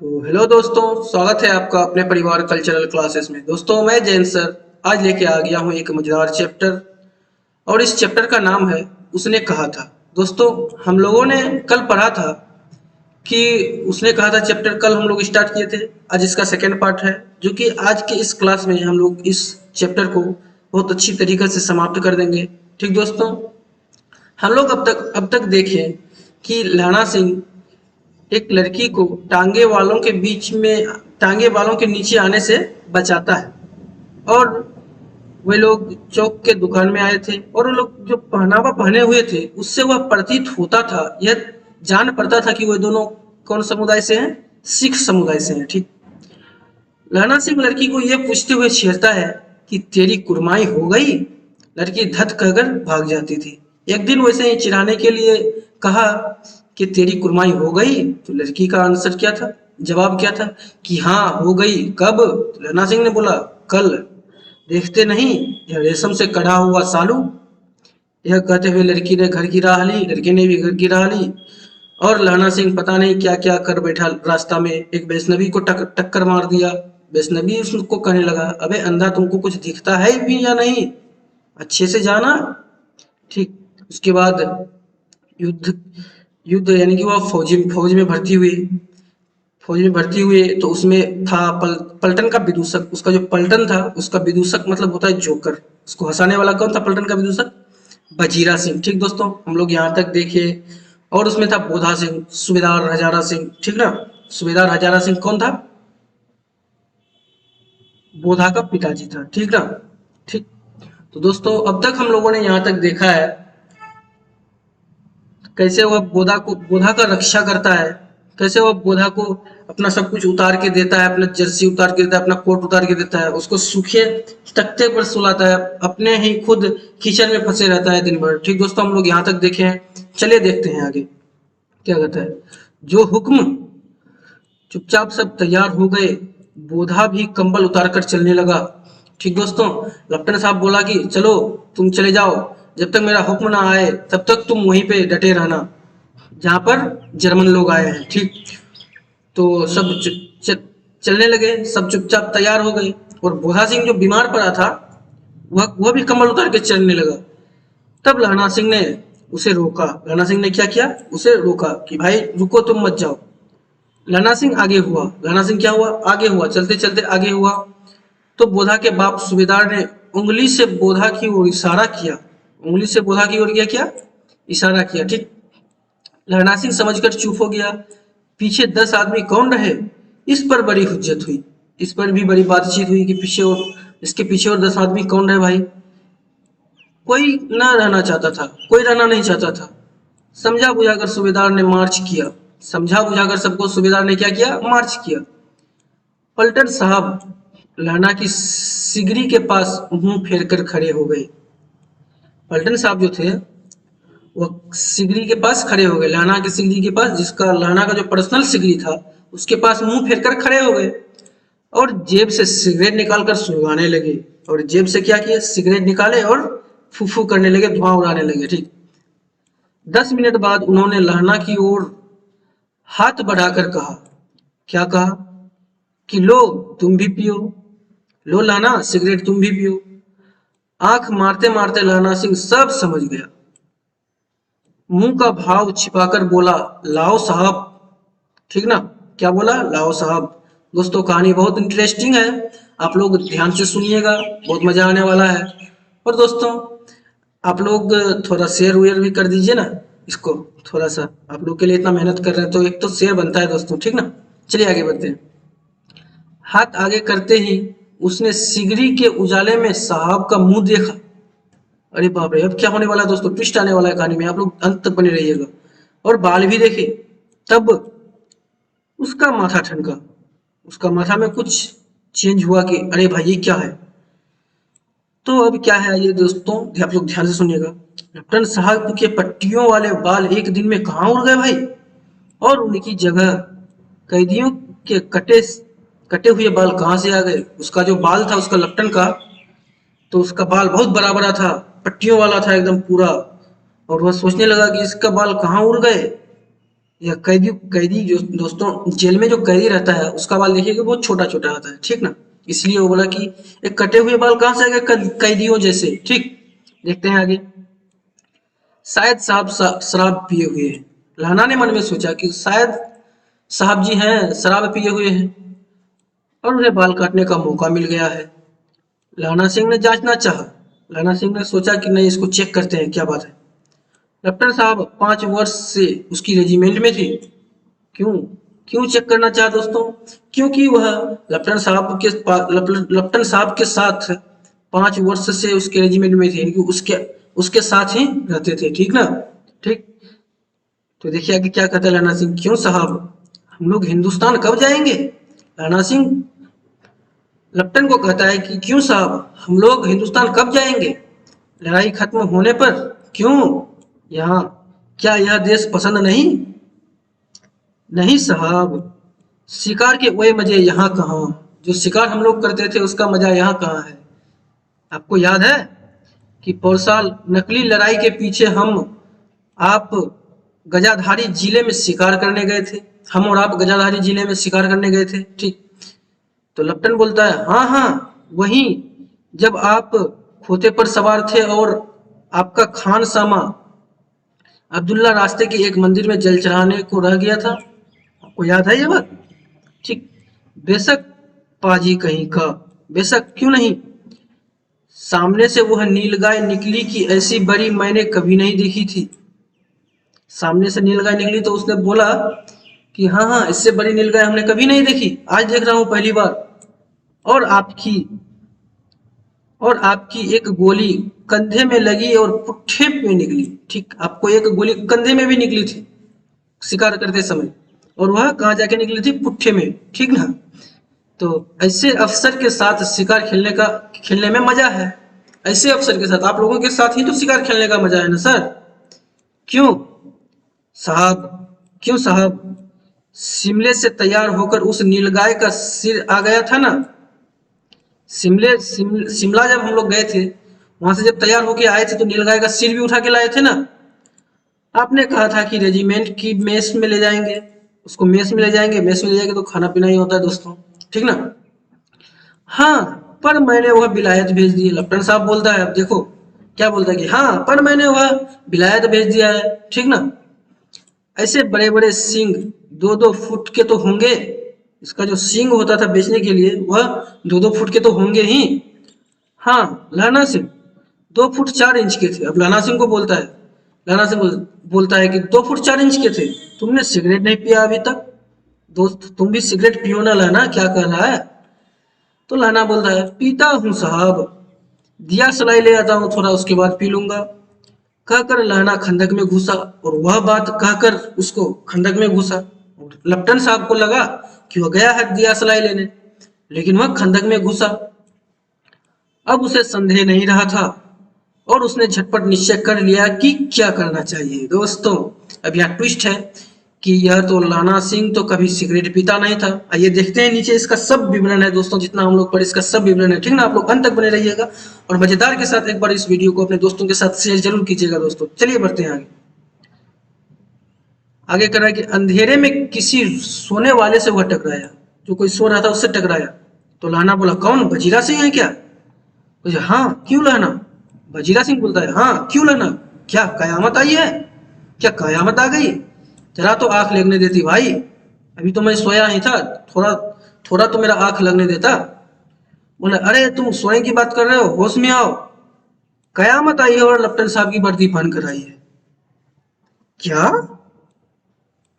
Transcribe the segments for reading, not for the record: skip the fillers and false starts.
तो हेलो दोस्तों, स्वागत है आपका अपने परिवार कल्चरल क्लासेस में। दोस्तों, मैं जैन सर आज लेके आ गया हूँ एक मजेदार चैप्टर। और इस चैप्टर का नाम है उसने कहा था। दोस्तों, हम लोगों ने कल पढ़ा था कि उसने कहा था चैप्टर कल हम लोग स्टार्ट किए थे। आज इसका सेकेंड पार्ट है, जो कि आज के इस क्लास में हम लोग इस चैप्टर को बहुत अच्छी तरीके से समाप्त कर देंगे। ठीक दोस्तों, हम लोग अब तक देखें कि लाना सिंह एक लड़की को टांगे वालों के नीचे आने से बचाता है। और वे लोग चौक के दुकान में आए थे और वो लोग जो पहनावा पहने हुए थे उससे वह प्रतीत होता था, यह जान पड़ता था कि वे दोनों कौन समुदाय से हैं, सिख समुदाय से हैं। ठीक, लहना सिंह लड़की को यह पूछते हुए छेड़ता है कि तेरी कुर्माई हो गई। लड़की धत कहकर भाग जाती थी। एक दिन वैसे ही चिढ़ाने के लिए कहा कि तेरी कुर्माई हो गई, तो लड़की का आंसर क्या था, जवाब क्या था कि हाँ हो गई। कब? तो लहना सिंह ने बोला, कल। देखते नहीं, यह रेशम से कढ़ा हुआ सालू। यह कहते हुए लड़की ने घर गिरा ली, लड़के ने भी घर गिरा ली। और लहना सिंह पता नहीं क्या क्या कर बैठा। रास्ता में एक वैष्णवी को टक्कर मार दिया। वैष्णवी उसको कहने लगा, अबे अंधा, तुमको कुछ दिखता है भी या नहीं, अच्छे से जाना। ठीक, उसके बाद युद्ध युद्ध यानी कि वह फौज में भर्ती हुए तो उसमें था पलटन का विदूषक। उसका जो पलटन था, उसका विदूषक मतलब होता है जोकर। उसको हंसाने वाला कौन था पलटन का विदूषक? बजीरा सिंह। ठीक दोस्तों, हम लोग यहाँ तक देखे। और उसमें था बोधा सिंह, सूबेदार हजारा सिंह। ठीक ना, सूबेदार हजारा सिंह कौन था? बोधा का पिताजी था। ठीक ना। ठीक, तो दोस्तों अब तक हम लोगों ने यहाँ तक देखा है कैसे वह बोधा का रक्षा करता है, कैसे वह बोधा को अपना सब कुछ उतार के देता है, अपना जर्सी उतार के देता है, अपना कोट उतार के देता है, उसको सूखे तख्ते पर सुलाता है, अपने ही खुद किचन में फंसे रहता है दिन भर। ठीक दोस्तों, हम लोग यहाँ तक देखे हैं। चलिए देखते हैं आगे क्या कहता है। जो हुक्म। चुपचाप सब तैयार हो गए। बोधा भी कंबल उतार कर चलने लगा। ठीक दोस्तों, लेफ्टिनेंट साहब बोला कि चलो तुम चले जाओ, जब तक मेरा हुक्म ना आए तब तक तुम वहीं पे डटे रहना जहां पर जर्मन लोग आए हैं। ठीक, तो सब चलने लगे, सब चुपचाप तैयार हो गए। और बोधा सिंह जो बीमार पड़ा था वह भी कंबल उतार के चलने लगा। तब लहना सिंह ने उसे रोका। लहना सिंह ने क्या किया? उसे रोका कि भाई रुको, तुम मत जाओ। लहना सिंह आगे हुआ। लहना सिंह क्या हुआ? आगे हुआ, चलते चलते आगे हुआ। तो बोधा के बाप सूबेदार ने उंगली से बोधा की ओर इशारा किया। उंगली से बोधा की ओर क्या किया? इशारा किया। ठीक, लहना सिंह समझकर चुप हो गया। पीछे 10 आदमी कौन रहे, इस पर बड़ी हुज्जत हुई। इस पर भी बड़ी बातचीत हुई कि पीछे और इसके पीछे और 10 आदमी कौन रहे भाई। कोई ना रहना चाहता था, कोई रहना नहीं चाहता था। समझा बुझाकर सूबेदार ने मार्च किया। समझा बुझाकर सबको सूबेदार ने क्या किया? मार्च किया। पलटन साहब लहना की सिगरी के पास मुंह फेर कर खड़े हो गए। पलटन साहब जो थे वह सिगरी के पास खड़े हो गए। लहना की सिगरी के पास, जिसका लहना का जो पर्सनल सिगरी था उसके पास मुंह फेर कर खड़े हो गए। और जेब से सिगरेट निकालकर सुलगाने लगे। और जेब से क्या किया? सिगरेट निकाले और फूफू करने लगे, धुआं उड़ाने लगे। ठीक, 10 मिनट बाद उन्होंने लहना की ओर हाथ बढ़ाकर कहा। क्या कहा? कि लो तुम भी पियो, लो लाना सिगरेट तुम भी पियो। आंख मारते मारते लाना सिंह सब समझ गया। मुंह का भाव छिपाकर बोला, लाओ साहब। ठीक ना, क्या बोला? लाओ साहब। दोस्तों कहानी बहुत इंटरेस्टिंग है, आप लोग ध्यान से सुनिएगा, बहुत मजा आने वाला है। और दोस्तों आप लोग थोड़ा शेयर वेयर भी कर दीजिए ना इसको। थोड़ा सा आप लोग के लिए इतना मेहनत कर रहे हैं तो एक तो शेयर बनता है दोस्तों। ठीक ना, चलिए आगे बढ़ते हैं। हाथ आगे करते ही उसने सिगरी के उजाले में साहब का मुंह देखा। अरे बाप रे, अब क्या होने वाला है दोस्तों? ट्विस्ट आने वाला है कहानी में, आप लोग अंत तक बने रहिएगा। और बाल भी देखे। तब उसका माथा ठनका। उसका माथा में कुछ चेंज हुआ कि अरे भाई ये क्या है। तो अब क्या है ये दोस्तों, आप लोग ध्यान से सुनिएगा। कैप्टन साहब के पट्टियों वाले बाल एक दिन में कहाँ उड़ गए भाई, और उनकी जगह कैदियों के कटे कटे हुए बाल कहाँ से आ गए। उसका जो बाल था उसका लपटन का, तो उसका बाल बहुत बड़ा बड़ा था, पट्टियों वाला था एकदम पूरा। और वह सोचने लगा कि इसका बाल कहाँ उड़ गए, यह कैदी कैदी जो दोस्तों जेल में जो कैदी रहता है उसका बाल देखिएगा बहुत छोटा छोटा होता है, ठीक ना। इसलिए वो बोला कि एक कटे हुए बाल कहाँ से आ गए कैदियों जैसे, ठीक। देखते हैं आगे। शायद साहब शराब पिए हुए हैं। लहना ने मन में सोचा कि शायद साहब जी हैं शराब पिए हुए हैं और उन्हें बाल काटने का मौका मिल गया है। लहना सिंह ने जांचना चाहा। लहना सिंह ने सोचा कि नहीं, इसको चेक करते हैं क्या बात है। लेफ्टिनेंट साहब 5 वर्ष से उसकी रेजिमेंट में थे। क्यों क्यों चेक करना चाहा दोस्तों? क्योंकि वह लेफ्टिनेंट साहब के साथ 5 वर्ष से उसके रेजिमेंट में थे, यानी कि उसके उसके साथ ही रहते थे, ठीक ना। ठीक, तो देखिए आगे क्या कहता है लहना सिंह। क्यों साहब, हम लोग हिंदुस्तान कब जाएंगे? लहना सिंह लेफ्टिनेंट को कहता है कि क्यों साहब, हम लोग हिंदुस्तान कब जाएंगे? लड़ाई खत्म होने पर। क्यों? यहाँ क्या यह देश पसंद नहीं? नहीं साहब, शिकार के वही मजे यहाँ कहाँ। जो शिकार हम लोग करते थे उसका मजा यहाँ कहाँ है। आपको याद है कि पौरसाल नकली लड़ाई के पीछे आप गजाधारी जिले में शिकार करने गए थे। हम और आप गजाधारी जिले में शिकार करने गए थे, ठीक। तो लेफ्टिनेंट बोलता है हाँ हाँ वही, जब आप खोते पर सवार थे और आपका खान सामा अब्दुल्ला रास्ते के एक मंदिर में जल चढ़ाने को रह गया था। आपको याद है ये बात, ठीक। बेशक पाजी कहीं का, बेशक क्यों नहीं। सामने से वह नीलगाय निकली कि ऐसी बड़ी मैंने कभी नहीं देखी थी। सामने से नीलगाय निकली तो उसने बोला कि हाँ हाँ, इससे बड़ी नीलगाय हमने कभी नहीं देखी, आज देख रहा हूं पहली बार। और आपकी और आपकी एक गोली कंधे में लगी और पुट्ठे में निकली, ठीक। आपको एक गोली कंधे में भी निकली थी शिकार करते समय, और वह कहाँ जाके निकली थी? पुट्ठे में, ठीक ना। तो ऐसे अफसर के साथ शिकार खेलने में मजा है। ऐसे अफसर के साथ, आप लोगों के साथ ही तो शिकार खेलने का मजा है ना सर। क्यों साहब, क्यों साहब, शिमले से तैयार होकर उस नीलगाय का सिर आ गया था ना। शिमला जब हम लोग गए थे, वहां से जब तैयार होके आए थे तो नीलगाय का सिर भी उठा के लाए थे ना। आपने कहा था कि रेजिमेंट की मेस में ले जाएंगे, उसको मेस में ले जाएंगे, मेस में ले जाएंगे तो खाना पीना ही होता है दोस्तों, ठीक ना। हाँ, पर मैंने वह विलायत भेज दी। लेफ्टिनेंट साहब बोलता है, अब देखो क्या बोलता है कि हाँ पर मैंने वह विलायत भेज दिया है, ठीक ना। ऐसे बड़े बड़े सींग 2-2 फुट के तो होंगे। इसका जो सींग होता था बेचने के लिए वह 2-2 फुट के तो होंगे ही। हाँ, लहना सिंह 2 फुट 4 इंच के थे। अब लहना सिंह को बोलता है, लहना सिंह बोलता है कि 2 फुट 4 इंच के थे। तुमने सिगरेट नहीं पिया अभी तक? दोस्त तुम भी सिगरेट पियो ना। लहना क्या कर रहा है? तो लहना बोलता है, पीता हूँ साहब, दिया सलाई ले आता हूँ थोड़ा, उसके बाद पी लूंगा। कहकर लहना खंदक में घुसा, और वह बात कहकर उसको खंदक में घुसा। लेफ्टिनेंट साहब को लगा कि वह गया है दिया सलाई लेने, लेकिन वह खंदक में घुसा। अब उसे संदेह नहीं रहा था और उसने झटपट निश्चय कर लिया कि क्या करना चाहिए। दोस्तों अब यहाँ ट्विस्ट है कि यह तो लहना सिंह तो कभी सिगरेट पीता नहीं था। आइए देखते हैं नीचे इसका सब विवरण है दोस्तों, जितना हम लोग पढ़े इसका सब विवरण है, ठीक ना। आप लोग अंत तक बने रहिएगा और मजेदार के साथ एक बार इस वीडियो को अपने दोस्तों के साथ शेयर जरूर कीजिएगा दोस्तों। चलिए बढ़ते हैं आगे। आगे कर रहा है कि अंधेरे में किसी सोने वाले से वह टकराया, जो कोई सो रहा था उससे टकराया। तो लहना बोला, कौन, बजीरा सिंह है क्या? बोले हाँ, क्यों लहना? बजीरा सिंह बोलता है, हाँ क्यों लहना, क्या कयामत आई है? क्या कयामत आ गई? जरा तो आंख लगने देती भाई, अभी तो मैं सोया ही था, थोड़ा थोड़ा तो मेरा आंख लगने देता। बोले, अरे तुम सोने की बात कर रहे हो, होश में आओ, कयामत आई है और लेफ्टिनेंट साहब की वर्दी पहन कर आई है। क्या?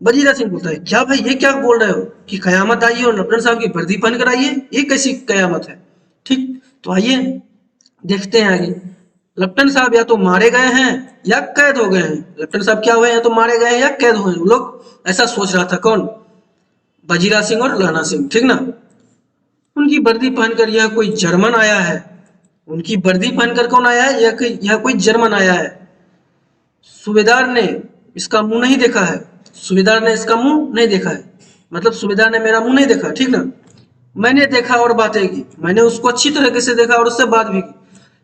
बजीरा सिंह बोलता है, क्या भाई ये क्या बोल रहे हो कि कयामत आई है और लेफ्टिनेंट साहब की वर्दी पहन कर आई है? ये कैसी कयामत है? ठीक, तो आइए देखते हैं आगे। लेफ्टिनेंट साहब या तो मारे गए हैं या कैद हो गए हैं। लेफ्टिनेंट साहब क्या हुए हैं, तो मारे गए हैं या कैद हुए हैं। वो लोग ऐसा सोच रहा था, कौन? बजीरा सिंह और लहना सिंह, ठीक ना। उनकी वर्दी पहनकर यह कोई जर्मन आया है। उनकी वर्दी पहनकर कौन आया है? यह कोई जर्मन आया है। सूबेदार ने इसका मुंह नहीं देखा है। सूबेदार ने इसका मुंह नहीं देखा है, मतलब सूबेदार ने मेरा मुंह नहीं देखा, ठीक ना। मैंने देखा और बातें की, मैंने उसको अच्छी तरीके से देखा और उससे बात भी की।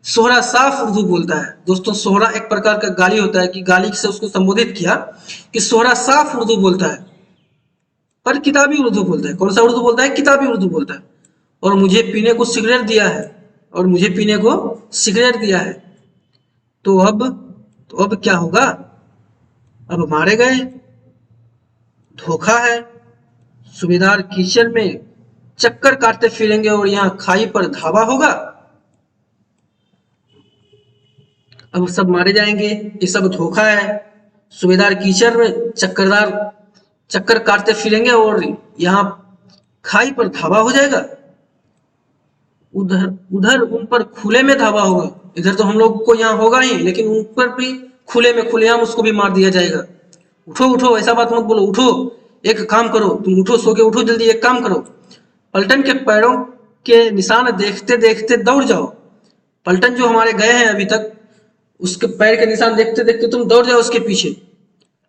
सोहरा साफ उर्दू बोलता है। दोस्तों सोहरा एक प्रकार का गाली होता है, कि गाली से उसको संबोधित किया कि सोहरा साफ उर्दू बोलता है, पर किताबी उर्दू बोलता है। कौन सा उर्दू बोलता है? किताबी उर्दू बोलता है। और मुझे पीने को सिगरेट दिया है, और मुझे पीने को सिगरेट दिया है। तो अब क्या होगा? अब मारे गए, धोखा है। सूबेदार कीचड़ में चक्कर काटते फिरेंगे और यहाँ खाई पर धावा होगा। अब सब मारे जाएंगे, ये सब धोखा है। सूबेदार कीचड़ में चक्कर काटते फिरेंगे और यहाँ खाई पर धावा हो जाएगा। उधर उधर उन पर खुले में धावा होगा। इधर तो हम लोग को यहाँ होगा ही, लेकिन उन पर भी खुले में खुलेआम उसको भी मार दिया जाएगा। उठो उठो, ऐसा बात मत बोलो, उठो, एक काम करो, तुम उठो, सो के उठो, जल्दी एक काम करो। पलटन के पैरों के निशान देखते देखते दौड़ जाओ। पलटन जो हमारे गए हैं अभी तक, उसके पैर के निशान देखते देखते तुम दौड़ जाओ उसके पीछे।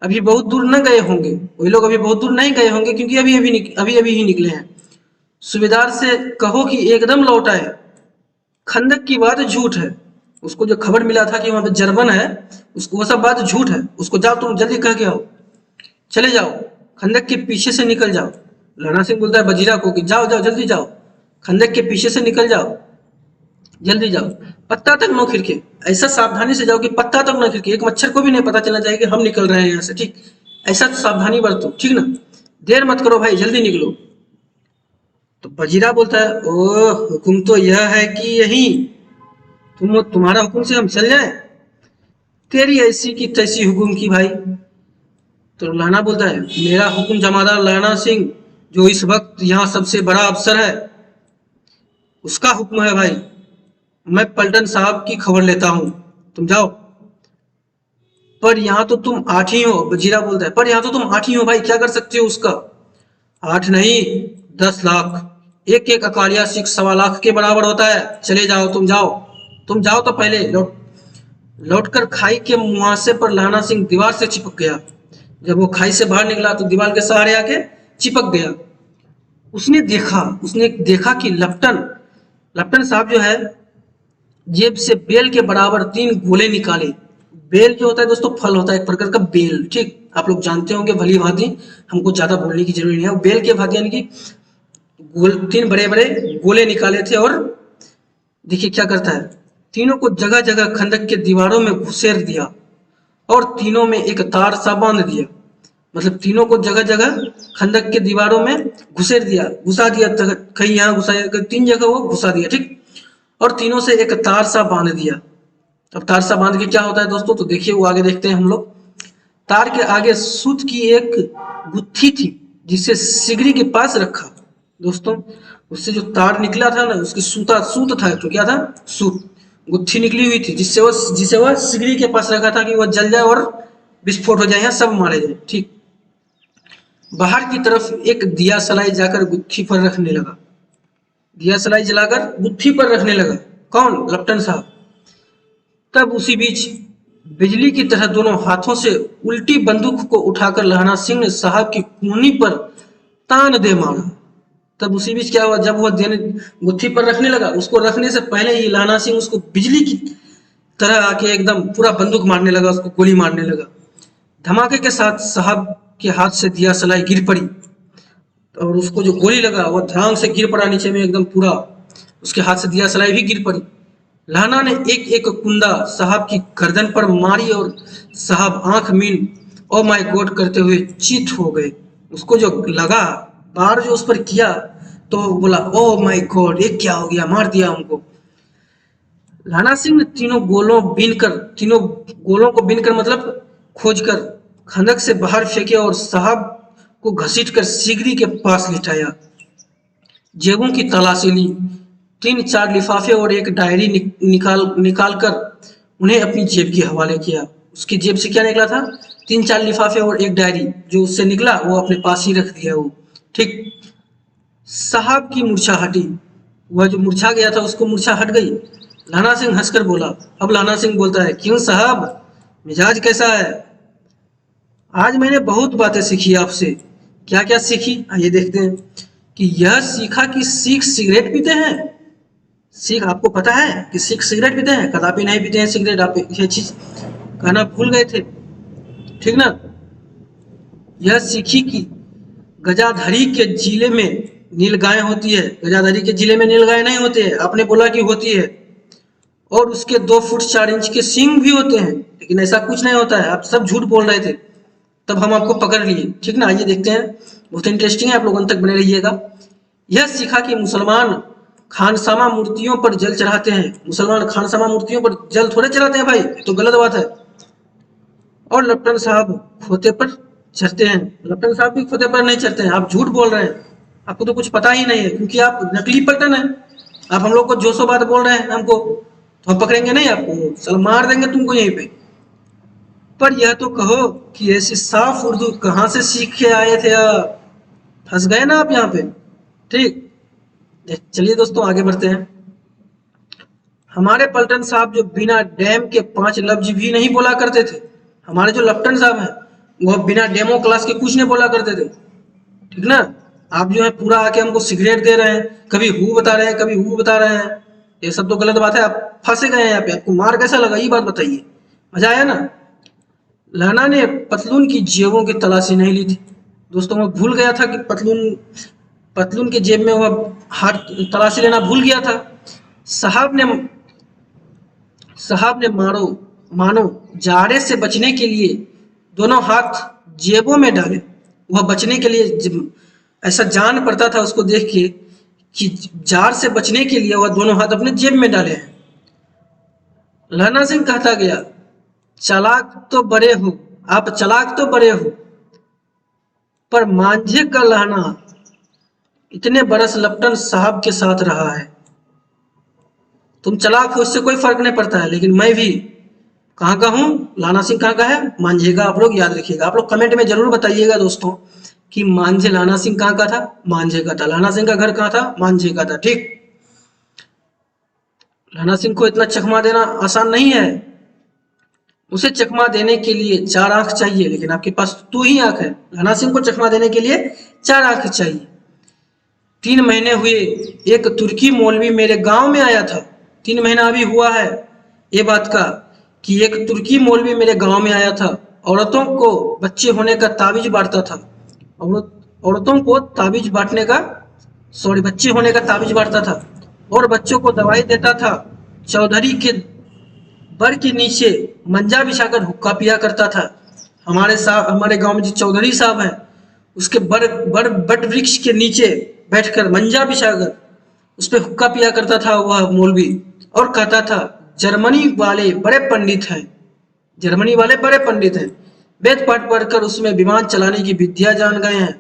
अभी बहुत दूर न गए होंगे वही लोग, अभी बहुत दूर नहीं गए होंगे, क्योंकि अभी अभी ही निकले हैं। सूबेदार से कहो कि एकदम लौट आए। खंदक की बात झूठ है। उसको जो खबर मिला था कि वहां पे जर्मन है, उसको वो सब बात झूठ है। उसको जाओ, तुम जल्दी कह के आओ, चले जाओ, खंदक के पीछे से निकल जाओ। लाना सिंह बोलता है बजीरा को कि जाओ जाओ जल्दी जाओ, खंदक के पीछे से निकल जाओ, जल्दी जाओ, पत्ता तक न खिड़के। ऐसा सावधानी से जाओ कि पत्ता तक न खिड़के, एक मच्छर को भी नहीं पता चलना चाहिए कि हम निकल रहे हैं यहाँ से, ठीक? ऐसा सावधानी बरतो, ठीक ना? देर मत करो भाई, जल्दी निकलो। तो बजीरा बोलता है, ओ हुक्म तो यह है कि यही तुम्हारा हुक्म से हम चल जाए? तेरी ऐसी की तैसी हुक्म की भाई। तो लाना बोलता है, मेरा हुक्म जमादार लाना सिंह, जो इस वक्त यहाँ सबसे बड़ा अफसर है, उसका हुक्म है भाई। मैं पलटन साहब की खबर लेता हूँ, तुम जाओ। पर यहाँ तो तुम 8 ही हो, बजीरा बोलता है, पर यहाँ तो तुम 8 ही हो भाई, क्या कर सकते हो उसका? 8 नहीं, 10 लाख। एक एक अकालिया सिख 1.25 लाख के बराबर होता है। चले जाओ, तुम जाओ, तुम जाओ। तो पहले लौटकर खाई के मुहासे पर लाना सिंह दीवार से चिपक गया। जब वो खाई से बाहर निकला तो दीवार के सहारे आके चिपक गया। उसने देखा कि लपटन साहब जो है, जेब से बेल के बराबर 3 गोले निकाले। बेल जो होता है दोस्तों, फल होता है एक प्रकार का बेल, ठीक? आप लोग जानते होंगे भली भांति, हमको ज्यादा बोलने की जरूरत नहीं है। बेल के भांति यानी कि 3 बड़े बड़े गोले निकाले थे। और देखिए क्या करता है, तीनों को जगह जगह खंदक के दीवारों में घुसेर दिया और तीनों में एक तार सा बांध दिया। मतलब तीनों को जगह जगह खंदक के दीवारों में घुसेर दिया, घुसा दिया, कहीं यहाँ घुसा, 3 जगह वो घुसा दिया, ठीक? और तीनों से एक तार सा बांध दिया। अब तार सा बांध के क्या होता है दोस्तों, तो देखिए वो आगे देखते हैं हम लोग। तार के आगे सूत की एक गुत्थी थी, जिसे सिगड़ी के पास रखा। दोस्तों उससे जो तार निकला था ना, उसकी सूत था, तो क्या था? सूत, गुत्थी निकली हुई थी, जिसे वह सिगड़ी के पास रखा था कि वह जल जाए और विस्फोट हो जाए, या सब मारे जाए, ठीक? बाहर की तरफ एक दिया सलाई जाकर गुत्थी पर रखने लगा। दिया सलाई जलाकर गुत्थी पर रखने लगा। कौन? लपटन साहब। तब उसी बीच बिजली की तरह दोनों हाथों से उल्टी बंदूक को उठाकर लहना सिंह ने साहब की कूहनी पर तान दे मारा। तब उसी बीच क्या हुआ, जब वह देने गुत्थी पर रखने लगा, उसको रखने से पहले ही लहना सिंह उसको बिजली की तरह आके एकदम पूरा बंदूक मारने लगा, उसको गोली मारने लगा। धमाके के साथ साहब के हाथ से दिया सलाई गिर पड़ी और उसको जो गोली लगा वो धड़ाम से गिर पड़ा नीचे में, एकदम पूरा उसके हाथ से दिया सलाई भी गिर पड़ी। लाना ने एक एक कुंदा साहब की गर्दन पर मारी और साहब आंख मीन ओ माय गॉड करते हुए चित हो गए। उसको जो लगा, बार जो उस पर किया, तो बोला ओ माय गॉड, ये क्या हो गया, मार दिया हमको। लाना सिंह ने तीनों गोलों को बीनकर मतलब खोजकर खंदक से बाहर फेंके और साहब को घसीटकर सिगड़ी के पास लिटाया। जेबों की तलाशी ली, 3-4 लिफाफे और एक डायरी निकाल कर उन्हें अपनी जेब के हवाले किया। उसकी जेब से क्या निकला था? 3-4 लिफाफे और एक डायरी, जो उससे निकला वो अपने पास ही रख दिया वो, ठीक? साहब की मूर्छा हटी, वह जो मूर्छा गया था उसको मूर्छा हट गई। लाना सिंह हंसकर बोला। अब लाना सिंह बोलता है, क्यों साहब, मिजाज कैसा है? आज मैंने बहुत बातें सीखी आपसे। क्या क्या सीखी, आइए देखते हैं। कि यह सीखा कि सिख सिगरेट पीते हैं, सिख आपको पता है कि सिख सिगरेट पीते हैं? कदापि नहीं पीते हैं सिगरेट। आप ये चीज कहना भूल गए थे, ठीक ना। यह सिखी की गजाधरी के जिले में नीलगाय होती है। गजाधरी के जिले में नीलगाय नहीं होते हैं, आपने बोला कि होती है। और उसके 2 फुट 4 इंच के सींग भी होते हैं, लेकिन ऐसा कुछ नहीं होता है। आप सब झूठ बोल रहे थे, तब हम आपको पकड़ लिए, ठीक ना। आइए देखते हैं, बहुत इंटरेस्टिंग है, आप लोग अंत तक बने रहिएगा। यह सिखा कि मुसलमान खानसामा मूर्तियों पर जल चढ़ाते हैं। मुसलमान खानसामा मूर्तियों पर जल थोड़े चढ़ाते हैं भाई, ये तो गलत बात है। और लेफ्टिनेंट साहब खोते पर चढ़ते हैं। लेफ्टिनेंट साहब भी खोते पर नहीं चढ़ते हैं, आप झूठ बोल रहे हैं। आपको तो कुछ पता ही नहीं है, क्योंकि आप नकली पलटन है। आप हम लोग को जो सो बात बोल रहे हैं हमको, तो हम पकड़ेंगे नहीं आपको, चल मार देंगे तुमको यहीं पे। पर यह तो कहो कि ऐसी साफ उर्दू कहाँ से सीख के आए थे आप? फंस गए ना आप यहाँ पे, ठीक। चलिए दोस्तों आगे बढ़ते हैं। हमारे पलटन साहब जो बिना डैम के 5 लफ्ज भी नहीं बोला करते थे। हमारे जो लेफ्टिनेंट साहब हैं, वो बिना डेमो क्लास के कुछ नहीं बोला करते थे, ठीक ना। आप जो है पूरा आके हमको सिगरेट दे रहे हैं, कभी हु बता रहे हैं, कभी हु बता रहे हैं। ये सब तो गलत बात है, आप फंसे गए हैं यहाँ पे। आपको मार कैसा लगा ये बात बताइए, मजा आया ना। लहना ने पतलून की जेबों की तलाशी नहीं ली थी। दोस्तों मैं भूल गया था कि पतलून पतलून के जेब में वह हाथ तलाशी लेना भूल गया था। साहब ने साहब ने मानो जाड़े से बचने के लिए दोनों हाथ जेबों में डाले। वह बचने के लिए ऐसा जान पड़ता था उसको देख के कि जाड़ से बचने के लिए वह दोनों हाथ अपने जेब में डाले हैं। लहना सिंह कहता गया, चालाक तो बड़े हो आप, चालाक तो बड़े हो, पर मांझे का लहना इतने बरस लेफ्टिनेंट साहब के साथ रहा है। तुम चालाक हो इससे कोई फर्क नहीं पड़ता है, लेकिन मैं भी कहाँ का हूँ, लाना सिंह कहाँ का है, मांझे का। आप लोग याद रखिएगा, आप लोग कमेंट में जरूर बताइएगा दोस्तों कि मांझे लाना सिंह कहाँ का था, मांझे का था। लाना सिंह का घर कहाँ था, मांझे का था, ठीक। लाना सिंह को इतना चकमा देना आसान नहीं है। उसे चकमा देने के लिए 4 आंख चाहिए, लेकिन आपके पास 2 ही आंख है। लाना सिंह को चकमा देने के लिए 4 आंख चाहिए। 3 महीने हुए, एक तुर्की मौलवी मेरे गांव में आया था। 3 महीना अभी हुआ है ये बात का कि एक तुर्की मौलवी मेरे गांव में आया था। औरतों को बच्चे होने का ताबीज बांटता था। औरतों को ताबीज बांटने का बच्चे होने का ताबीज बांटता था और बच्चों को दवाई देता था। चौधरी के बर के नीचे मंजा बिछाकर हुक्का पिया करता था। हमारे गांव में जो चौधरी साहब हैं, उसके बट वृक्ष के नीचे बैठकर मंजा बिछाकर उस पर हुक्का पिया करता था वह मौलवी, और कहता था, जर्मनी वाले बड़े पंडित हैं, जर्मनी वाले बड़े पंडित हैं, वेद पाठ पढ़कर उसमें विमान चलाने की विद्या जान गए हैं।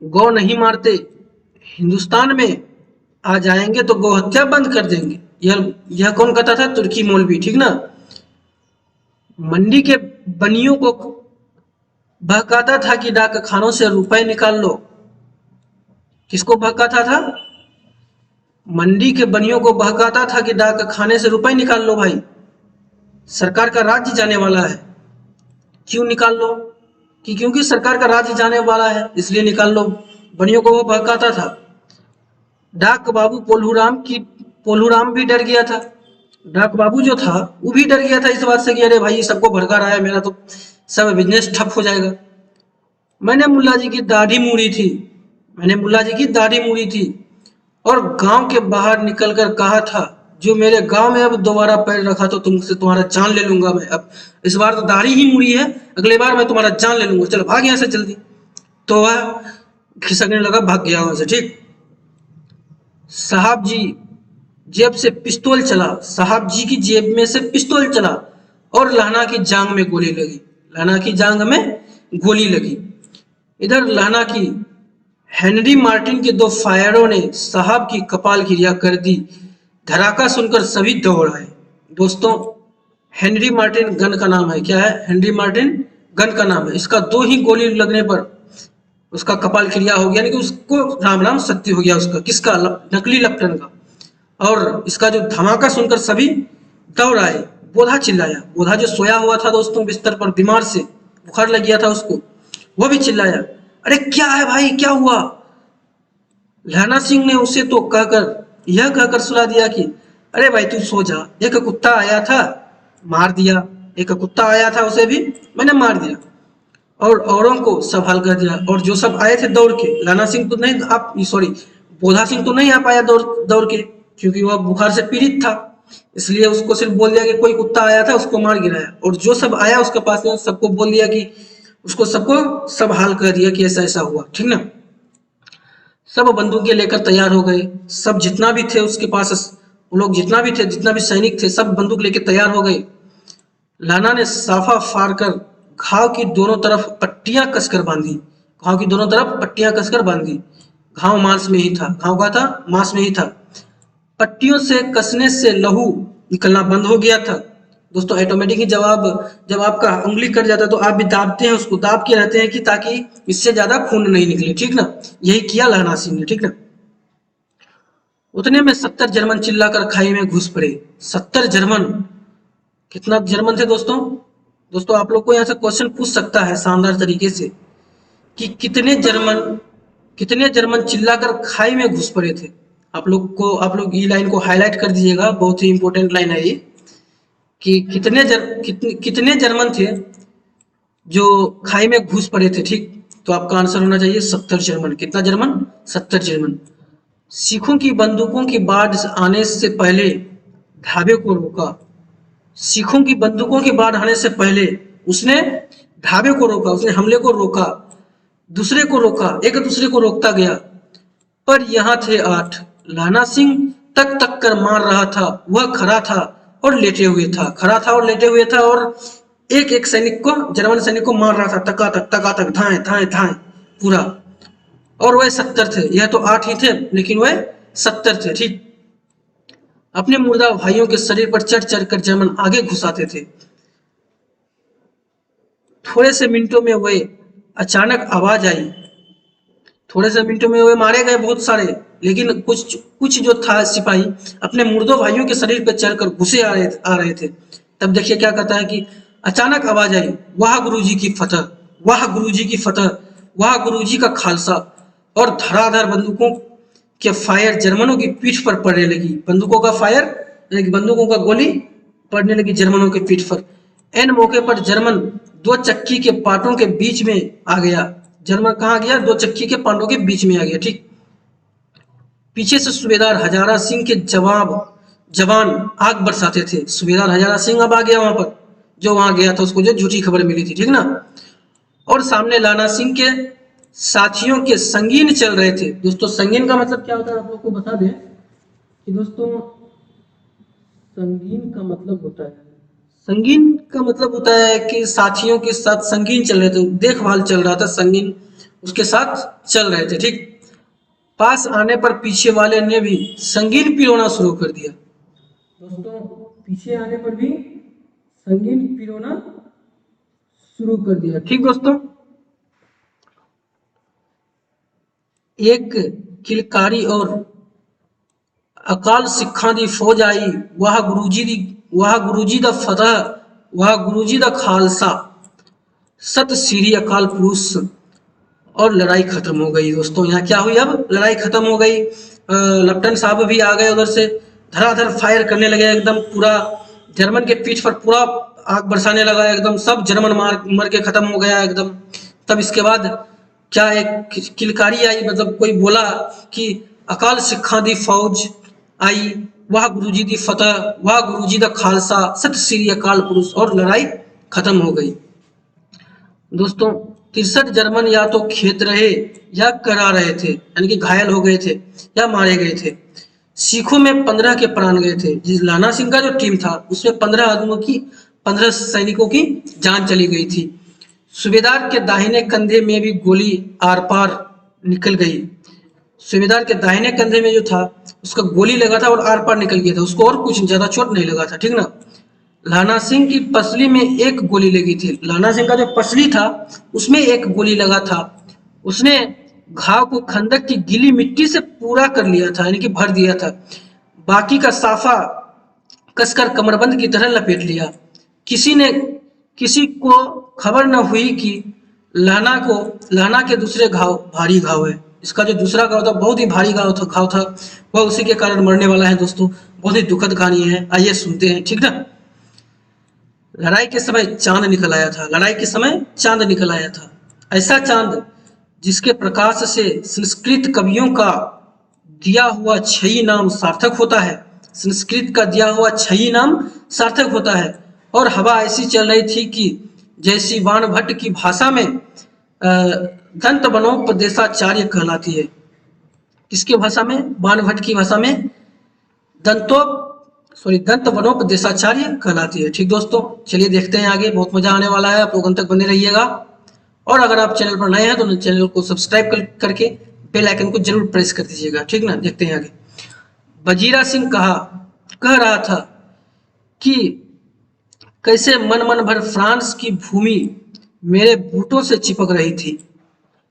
गौ नहीं मारते, हिंदुस्तान में आ जाएंगे तो गौ हत्या बंद कर देंगे। यह कौन कहता था, तुर्की मौलवी, ठीक ना। मंडी के बनियों को बहकाता था कि डाक खानों से रुपए निकाल लो। किसको बहकाता था, मंडी के बनियों को बहकाता था कि डाक खाने से रुपए निकाल लो भाई, सरकार का राज्य जाने वाला है। क्यों निकाल लो, कि क्योंकि सरकार का राज्य जाने वाला है इसलिए निकाल लो। बनियों को वो बहकाता था। डाक बाबू पोलूराम भी डर गया था। डाक बाबू जो था वो भी डर गया था इस बात से कि अरे भाई सबको भड़का रहा है, मेरा तो सब बिजनेस ठप हो जाएगा। मैंने मुल्ला जी की दाढ़ी मूड़ी थी, मैंने मुल्ला जी की दाढ़ी मूड़ी थी और गांव के बाहर निकलकर कहा था, जो मेरे गांव में अब दोबारा पैर रखा तो तुमसे तुम्हारा जान ले लूंगा मैं। अब इस बार तो दाढ़ी ही मुड़ी है, अगली बार मैं तुम्हारा जान ले लूंगा, चलो भाग यहाँ से जल्दी। तो वह खिसकने लगा, भाग गया वहां से, ठीक। साहब जी जेब से पिस्तौल चला, साहब जी की जेब में से पिस्तौल चला और लहना की जांग में गोली लगी, लहना की जांग में गोली लगी। इधर लहना की हेनरी मार्टिन के 2 फायरों ने साहब की कपाल क्रिया कर दी। धड़ाका सुनकर सभी दौड़ आए। दोस्तों हेनरी मार्टिन गन का नाम है, क्या है, हेनरी मार्टिन गन का नाम है। इसका 2 ही गोली लगने पर उसका कपाल क्रिया हो गया, यानी कि उसको राम राम सत्य हो गया उसका, किसका, नकली लेफ्टिनेंट का। और इसका जो धमाका सुनकर सभी दौड़ आए। बोधा चिल्लाया, बोधा जो सोया हुआ था दोस्तों बिस्तर पर, बीमार से बुखार लग गया था उसको, वो भी चिल्लाया, अरे क्या है भाई, क्या हुआ। लहना सिंह ने उसे तो कहकर यह कहकर सुला दिया कि अरे भाई तू सो जा, एक कुत्ता आया था मार दिया, एक कुत्ता आया था उसे भी मैंने मार दिया और औरों को संभाल कर दिया। और जो सब आए थे दौड़ के, लाना सिंह तो नहीं, आप सॉरी, बोधा सिंह तो नहीं आ पाया दौड़ दौड़ के, क्योंकि वह बुखार से पीड़ित था। इसलिए उसको सिर्फ बोल दिया कि कोई कुत्ता आया था उसको मार गिराया, और जो सब आया उसके पास में सबको बोल दिया कि उसको सबको सब हाल कर दिया कि ऐसा ऐसा हुआ, ठीक ना। सब बंदूकें लेकर तैयार हो गए, सब जितना भी थे उसके पास, वो लोग जितना भी थे, जितना भी सैनिक थे, सब बंदूक लेकर तैयार हो गए। लाना ने साफा फाड़ कर घाव की दोनों तरफ पट्टियां कसकर बांधी, घाव की दोनों तरफ पट्टियां कसकर बांधी। घाव मांस में ही था, घाव का था मांस में ही था। पट्टियों से कसने से लहू निकलना बंद हो गया था। दोस्तों ऑटोमेटिक ही जब आपका उंगली कट जाता है तो आप भी दाबते हैं, उसको दाब के रहते हैं कि ताकि इससे ज्यादा खून नहीं निकले, ठीक ना। यही किया लहना सिंह ने, ठीक ना। उतने में 70 जर्मन चिल्लाकर खाई में घुस पड़े। 70 जर्मन, कितना जर्मन थे दोस्तों? दोस्तों आप लोग को यहाँ से क्वेश्चन पूछ सकता है शानदार तरीके से कि कितने जर्मन चिल्लाकर खाई में घुस पड़े थे। आप लोग ये लाइन को हाईलाइट कर दीजिएगा, बहुत ही इंपॉर्टेंट लाइन है ये, कि कितने जर्मन थे जो खाई में घुस पड़े थे, ठीक। तो आपका आंसर होना चाहिए 70 जर्मन। कितना जर्मन? 70 जर्मन। सिखों की बंदूकों की बाढ़ आने से पहले ढाबे को रोका। सिखों की बंदूकों की बाढ़ आने से पहले उसने ढाबे को रोका, उसने हमले को रोका, दूसरे को रोका, एक दूसरे को रोकता गया। पर यहाँ थे 8। लाना सिंह तक तक कर मार रहा था, वह खड़ा था और लेटे हुए था, खड़ा था और लेटे हुए था, और एक एक सैनिक को, जर्मन सैनिक को मार रहा था, तका तक धाए धाए धाए पूरा। और वह 70 थे, यह तो 8 ही थे लेकिन वह 70 थे, ठीक। अपने मुर्दा भाइयों के शरीर पर चढ़ चढ़ कर जर्मन आगे घुसाते थे। थोड़े से मिनटों में वह अचानक आवाज आई, थोड़े से मिनटों में वे मारे गए बहुत सारे, लेकिन कुछ जो था सिपाही अपने मुर्दों भाइयों के शरीर पर चढ़कर घुसे आ रहे थे। तब देखिए क्या कहता है कि अचानक आवाज आई, वाह गुरुजी की फतह, वाह गुरुजी की फतह, वाह गुरुजी का खालसा। और धड़ाधड़ बंदूकों के फायर जर्मनों की पीठ पर पड़ने लगी। बंदूकों का फायर यानी कि बंदूकों का गोली पड़ने लगी जर्मनों के पीठ पर। एन मौके पर जर्मन 2 चक्की के पाटों के बीच में आ गया। जर्मन कहाँ गया? 2 चक्की के पांडों के बीच में आ गया, ठीक। पीछे से सूबेदार हजारा सिंह के जवान आग बरसाते थे। सूबेदार हजारा सिंह अब आ गया वहां पर, जो वहां गया था, उसको जो झूठी खबर मिली थी, ठीक ना। और सामने लाना सिंह के साथियों के संगीन चल रहे थे। दोस्तों संगीन का मतलब क्या होता है आप लोग को बता दें कि दोस्तों संगीन का मतलब होता है कि साथियों के साथ संगीन चल रहे थे, देखभाल चल रहा था, संगीन उसके साथ चल रहे थे, ठीक। पास आने पर पीछे वाले ने भी संगीन पिरोना शुरू कर दिया। दोस्तों पीछे आने पर भी संगीन पिरोना शुरू कर दिया, ठीक दोस्तों। एक किलकारी और अकाल सिखा दी फौज आई, वाह गुरुजी दा फतह, वाह गुरुजी दा खालसा, सत श्री अकाल पुरुष। और लड़ाई खत्म हो गई। दोस्तों यहाँ क्या हुई? अब लड़ाई खत्म हो गई। लेफ्टिनेंट साहब भी आ गए उधर से, धड़ाधड़ फायर करने लगे, एकदम पूरा जर्मन के पीठ पर पूरा आग बरसाने लगा, एकदम सब जर्मन मर के खत्म हो गया एकदम। तब इसके बाद क्या एक किलकारी आई, मतलब कोई बोला कि अकाल सिखा दी फौज आई, वाह गुरुजी दी फतह, वाह गुरुजी दा खालसा, सत श्री अकाल पुरुष। और लड़ाई खत्म हो गई। दोस्तों 63 जर्मन या तो खेत रहे या करा रहे थे, यानी कि घायल हो गए थे या मारे गए थे। सिखों में 15 के प्राण गए थे। जिस लाना सिंह का जो टीम था उसमें 15 सैनिकों की जान चली गई थी। सूबेदार के दाहिने कंधे में भी गोली आर पार निकल गई। सूबेदार के दाहिने कंधे में जो था उसका गोली लगा था और आर पार निकल गया था, उसको और कुछ ज्यादा चोट नहीं लगा था, ठीक ना। लाना सिंह की पसली में एक गोली लगी थी। लाना सिंह का जो पसली था उसमें एक गोली लगा था। उसने घाव को खंदक की गीली मिट्टी से पूरा कर लिया था, यानी कि भर दिया था। बाकी का साफा कसकर कमरबंद की तरह लपेट लिया। किसी को खबर न हुई कि लाना के दूसरे घाव भारी घाव है। इसका जो दूसरा घाव था बहुत ही भारी घाव था, वह उसी के कारण मरने वाला है दोस्तों। बहुत ही दुखद कहानी है, आइए सुनते हैं, ठीक ना। लड़ाई के समय चांद निकल आया था, लड़ाई के समय चांद निकल आया था, ऐसा चांद जिसके प्रकाश से संस्कृत कवियों का दिया हुआ छही नाम सार्थक होता है, संस्कृत का दिया हुआ छही नाम सार्थक होता है। और हवा ऐसी चल रही थी कि जैसी बाणभट्ट की भाषा में दंत बनोपदेशाचार्य कहलाती है। किसकी भाषा में? बाणभट्ट की भाषा में दंत बनोपदेशाचार्य कहलाती है। ठीक दोस्तों, चलिए देखते हैं आगे, बहुत मजा आने वाला है, आप लोग अंत तक बने रहिएगा। और अगर आप चैनल पर नए हैं तो चैनल को सब्सक्राइब करके बेल आइकन को जरूर प्रेस कर दीजिएगा, ठीक ना। देखते हैं आगे। वजीरा सिंह कह रहा था कि कैसे मन भर फ्रांस की भूमि मेरे बूटों से चिपक रही थी।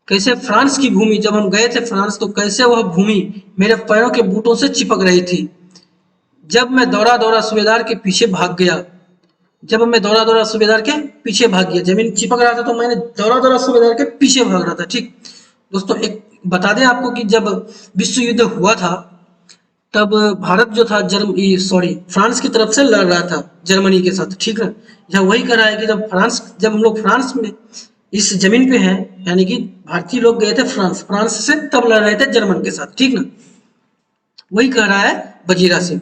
कैसे फ्रांस की भूमि, जब हम गए थे फ्रांस तो कैसे वह भूमि मेरे पैरों के बूटों से चिपक रही थी। जब मैं दौड़ा दौड़ा सूबेदार के पीछे भाग गया, जब मैं दौड़ा दौड़ा सूबेदार के पीछे भाग गया, जमीन चिपक रहा था तो मैंने दौड़ा दौड़ा सूबेदार के पीछे भाग रहा था। ठीक दोस्तों, एक बता दें आपको कि जब विश्व युद्ध हुआ था तब भारत जो था फ्रांस की तरफ से लड़ रहा था जर्मनी के साथ, ठीक है। यहाँ वही कह रहा है कि जब हम लोग फ्रांस में इस जमीन पे हैं, यानी कि भारतीय लोग गए थे फ्रांस से तब लड़ रहे थे जर्मन के साथ, ठीक ना। वही कह रहा है वजीरा सिंह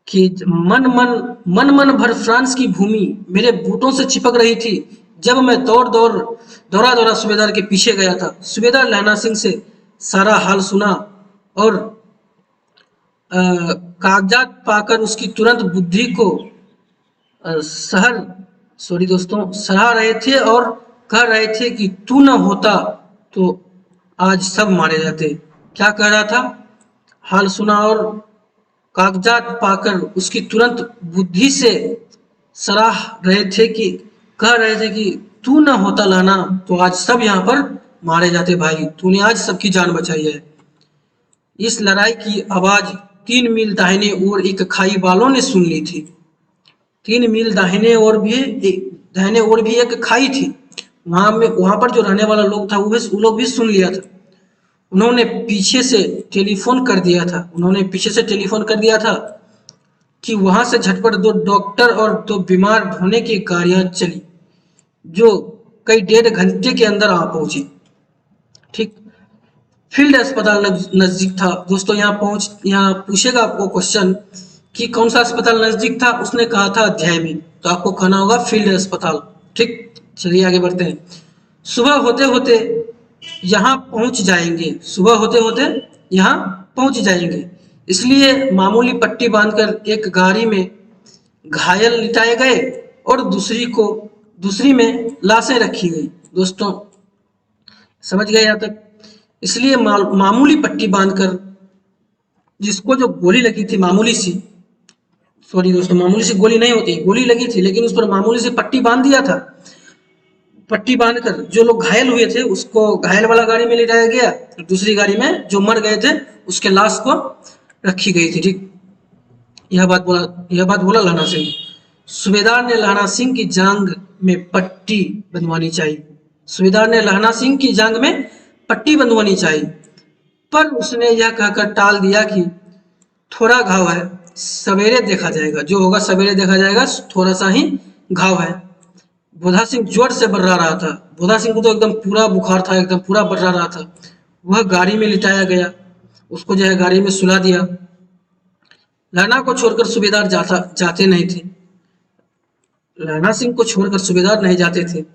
कि मन भर फ्रांस की भूमि मेरे बूटों से चिपक रही थी जब मैं दौड़ा दौड़ा सूबेदार के पीछे गया था। सूबेदार लहना सिंह से सारा हाल सुना और कागजात पाकर उसकी तुरंत बुद्धि को सराह रहे थे और कह रहे थे कि तू न होता तो आज सब मारे जाते। क्या कह रहा था? हाल सुना और कागजात पाकर उसकी तुरंत बुद्धि से सराह रहे थे कि कह रहे थे कि तू न होता लाना तो आज सब यहाँ पर मारे जाते। भाई, तूने आज सबकी जान बचाई है। इस लड़ाई की आवाज 3 मील दाहिने ओर एक खाई वालों ने सुन ली थी। 3 मील दाहिने ओर भी एक खाई थी। वहां पर जो रहने वाला लोग था वो लोग भी सुन लिया था। उन्होंने पीछे से टेलीफोन कर दिया था कि वहां से झटपट 2 डॉक्टर और 2 बीमार ढोने की गाड़ियां चली जो कई 1.5 घंटे के अंदर आ पहुंची। ठीक, फील्ड अस्पताल नजदीक था दोस्तों। यहाँ पूछेगा आपको क्वेश्चन कि कौन सा अस्पताल नजदीक था, उसने कहा था अध्याय में, तो आपको कहना होगा फील्ड अस्पताल। ठीक, चलिए आगे बढ़ते हैं। सुबह होते होते यहाँ पहुंच जाएंगे, इसलिए मामूली पट्टी बांधकर एक गाड़ी में घायल लिटाए गए और दूसरी में लाशें रखी गई। दोस्तों समझ गए यहाँ तक? इसलिए मामूली पट्टी बांधकर, जिसको जो गोली लगी थी मामूली सी गोली नहीं होती, गोली लगी थी लेकिन उस पर मामूली सी पट्टी बांध दिया था। पट्टी बांधकर जो लोग घायल हुए थे उसको घायल वाला गाड़ी में ले जाया गया, दूसरी गाड़ी में जो मर गए थे उसके लाश को रखी गई थी। ठीक, यह बात बोला लहना सिंह। सूबेदार ने लहना सिंह की जांग में पट्टी बंधवानी चाहिए, पर उसने यह कहकर टाल दिया कि थोड़ा घाव है, सवेरे देखा जाएगा, जो होगा सवेरे देखा जाएगा, थोड़ा सा ही घाव है। बोधा सिंह जोर से बर्रा रहा था। बोधा सिंह को तो एकदम पूरा बुखार था, एकदम पूरा बर्रा रहा था। वह गाड़ी में लिटाया गया, उसको जो है गाड़ी में सुला दिया। लहना को छोड़कर सूबेदार जाते नहीं थे। लहना सिंह को छोड़कर सूबेदार नहीं जाते थे।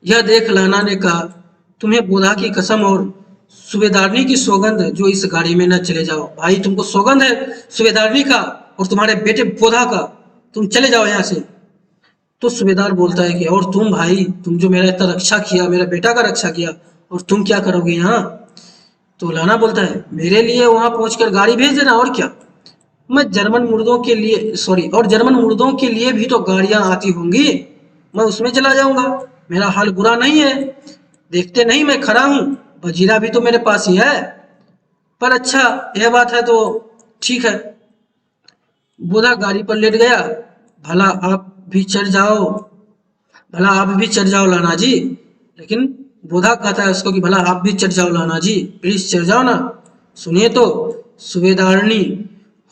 यह देख लहना ने कहा, तुम्हें बोधा की कसम और सूबेदारनी की सौगंध जो इस गाड़ी में न चले जाओ। भाई, तुमको सौगंध है सूबेदारनी का और तुम्हारे बेटे बोधा का, तुम चले जाओ यहाँ से। तो सूबेदार बोलता है कि और तुम भाई, तुम जो मेरा इतना रक्षा किया, मेरा बेटा का रक्षा किया, और तुम क्या करोगे यहाँ? तो लहना बोलता है, मेरे लिए वहां पहुंचकर गाड़ी भेज देना, और क्या। मैं जर्मन मुर्दों के लिए भी तो गाड़ियां आती होंगी, मैं उसमें चला जाऊंगा, मेरा हाल बुरा नहीं है। देखते नहीं मैं खड़ा हूं, वजीरा भी तो मेरे पास ही है। पर अच्छा, यह बात है तो ठीक है। बोधा गाड़ी पर लेट गया। भला आप भी चढ़ जाओ लहना जी, लेकिन बोधा कहता है उसको कि भला आप भी चढ़ जाओ लाना जी, प्लीज चढ़ जाओ ना। सुनिए तो, सूबेदारनी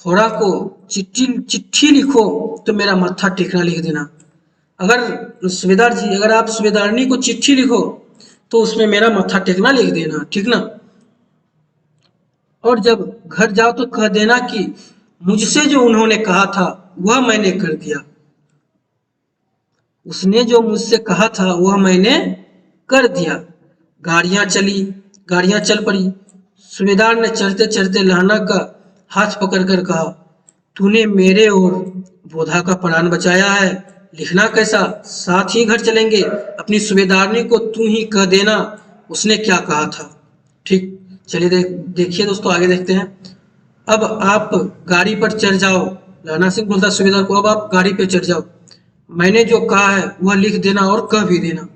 होरा को चिट्ठी चिट्ठी लिखो तो मेरा मत्था टेकना लिख देना। अगर सूबेदार जी, अगर आप सूबेदारनी को चिट्ठी लिखो तो उसमें मेरा मत्था टेकना लिख देना, ठीक ना। और जब घर जाओ तो कह देना कि मुझसे जो उन्होंने कहा था वह मैंने कर दिया। उसने जो मुझसे कहा था वह मैंने कर दिया। गाड़ियां चली, गाड़ियां चल पड़ी। सूबेदार ने चढ़ते चढ़ते लहना का हाथ पकड़कर कहा, तूने मेरे और बोधा का प्राण बचाया है, लिखना कैसा, साथ ही घर चलेंगे। अपनी सूबेदारनी को तू ही कह देना उसने क्या कहा था। ठीक, चलिए देखिए दोस्तों, आगे देखते हैं। अब आप गाड़ी पर चढ़ जाओ। लाना सिंह बोलता सूबेदार को, अब आप गाड़ी पर चढ़ जाओ, मैंने जो कहा है वह लिख देना और कह भी देना।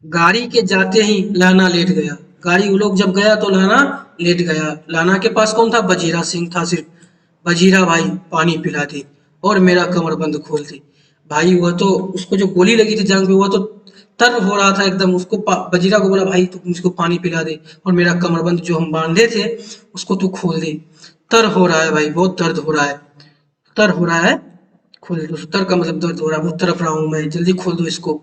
गाड़ी के जाते ही लाना लेट गया। गाड़ी वो लोग जब गया तो लाना लेट गया। लाना के पास कौन था? बजीरा सिंह था। सिर्फ बजीरा भाई पानी पिला दे और मेरा कमरबंद खोल दे। भाई वह तो, उसको जो गोली लगी थी जांग पे, वह तो तर हो रहा था एकदम। उसको बजीरा को बोला, भाई तू मुझको पानी पिला दे और मेरा कमरबंद जो हम बांधे थे उसको तू खोल दे। तर हो रहा है भाई, बहुत दर्द हो रहा है, तर हो रहा है, खोल दो। तर का मतलब दर्द हो रहा है, बहुत तड़प रहा हूँ मैं, जल्दी खोल दो इसको।